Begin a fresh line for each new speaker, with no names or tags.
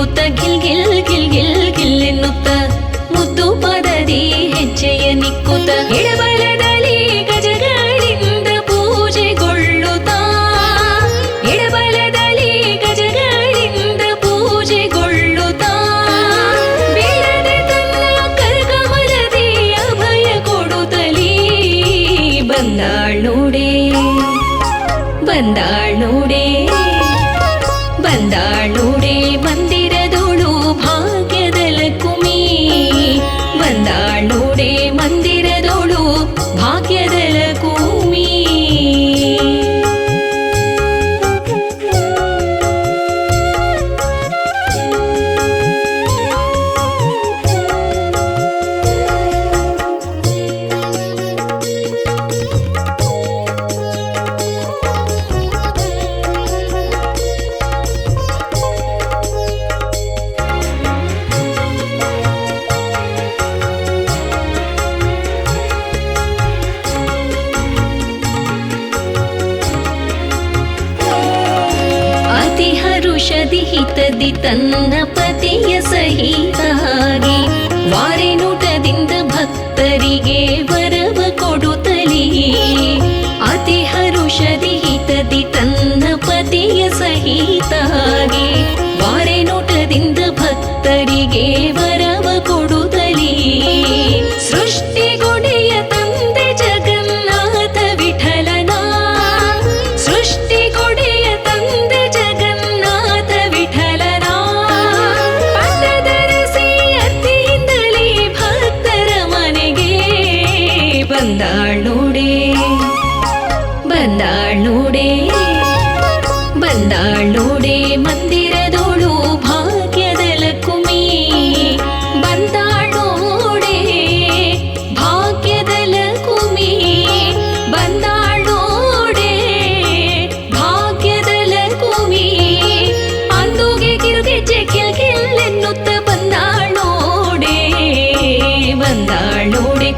ನಿಕ್ಕುತ್ತ ಗಿಲ್ ಗಿಲ್ ಗಿಲ್ ಗಿಲ್ ಗಿಲ್ಲೆನ್ನುತ್ತ ಮುದ್ದು ಪದದಿ ಹೆಜ್ಜೆಯ ನಿಕ್ಕುತ್ತ ಎಡಬಲದಲ್ಲಿ ಗಜಗಳಿಂದ ಪೂಜೆಗೊಳ್ಳುತ್ತಾ ಎಡಬಲದಲ್ಲಿ ಗಜಗಳಿಂದ ಪೂಜೆಗೊಳ್ಳುತ್ತಾ ಬೇಡದೆ ತನ್ನ ಕರಕಮಲದಿ ಅಭಯ ಕೊಡುತ್ತಲೀ ಬಂದಾಳ್ ನೋಡೆ ಬಂದಾಳ್ ನೋಡೆ ಬಂದಾಳ್ ನೋಡೆ ಮಂದಿರದೋಳು ಭಾಗ್ಯದ ಲಕುಮಿ ಬಂದಾಳ್ ನೋಡೆ ಮಂದಿರದೋಳು ಭಾಗ್ಯದ ಲಕುಮಿ ಹರುಷದಿ ಹಿತದಿ ತನ್ನ ಪತಿಯ ಸಹಿತಾಗಿ ವಾರೆನುಟದಿಂದ ಭಕ್ತರಿಗೆ ವರವ ಕೊಡುತ್ತಲೀ ಅತಿ ಹರುಷದಿ ಹಿತದಿ ತನ್ನ ಪತಿಯ ಸಹಿತಾಗಿ ವಾರೆನುಟದಿಂದ ಭಕ್ತರಿಗೆ ವರವ ಕೊಡುತ್ತಲೀ ಸೃಷ್ಟಿಗೊಡೆಯ ತಂದೆ ಜಗನ್ನಾಥ ವಿಠಲನ ಸೃಷ್ಟಿಗೊಡೆಯ ತಂದೆ ಜಗನ್ನಾಥ ವಿಠಲನ ಪಟ್ಟದರಸಿ ಅತ್ತಿಯಿಂದಲೇ ಭಕ್ತರ ಮನೆಗೆ ಬಂದಾಳ್ ನೋಡೆ ಬಂದಾಳ್ ನೋಡೆ ಬಂದಾಳ್ ನೋಡೆ ಮಂದಿರದೋಳು ಭಾಗ್ಯದ ಲಕುಮಿ ಬಂದಾಳ್ ನೋಡೆ ಭಾಗ್ಯದ ಲಕುಮಿ ಬಂದಾಳ್ ನೋಡೆ ಭಾಗ್ಯದ ಲಕುಮಿ ಅಂದುಗೆ ಕಿರುಗೆಜ್ಜೆ ಕಿಲ್ ಕಿಲ್ ಎನ್ನುತ್ತ ಬಂದಾಳ್ ನೋಡೆ ಬಂದಾಳ್ ನೋಡೆ